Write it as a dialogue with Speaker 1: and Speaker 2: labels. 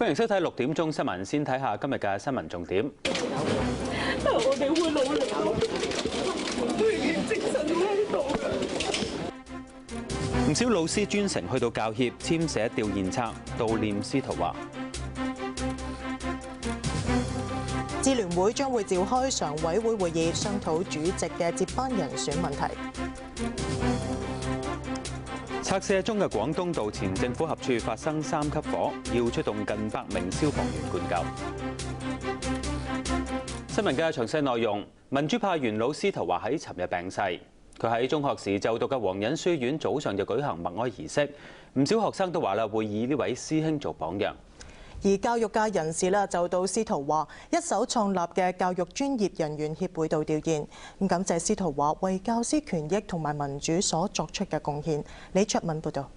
Speaker 1: 歡迎收睇6點鐘新聞，先睇下今日嘅新聞重點。
Speaker 2: 我哋會努力咯，會練精神喺度嘅。
Speaker 1: 唔少老師專程去到教協簽寫悼唁冊，悼念司徒華。
Speaker 3: 支聯會將會召開常委會會議，商討主席嘅接班人選問題。
Speaker 1: 拆卸中嘅廣東道前政府合署發生3級火，要出動近100名消防員灌救。新聞嘅詳細內容：民主派元老司徒華喺尋日病逝，佢喺中學時就讀嘅皇仁書院早上就舉行默哀儀式，唔少學生都話啦會以呢位師兄做榜樣。
Speaker 3: 而教育界人士咧就到司徒華一手創立嘅教育專業人員協會度弔唁，感謝司徒華為教師權益同埋民主所作出嘅貢獻。李卓敏報導。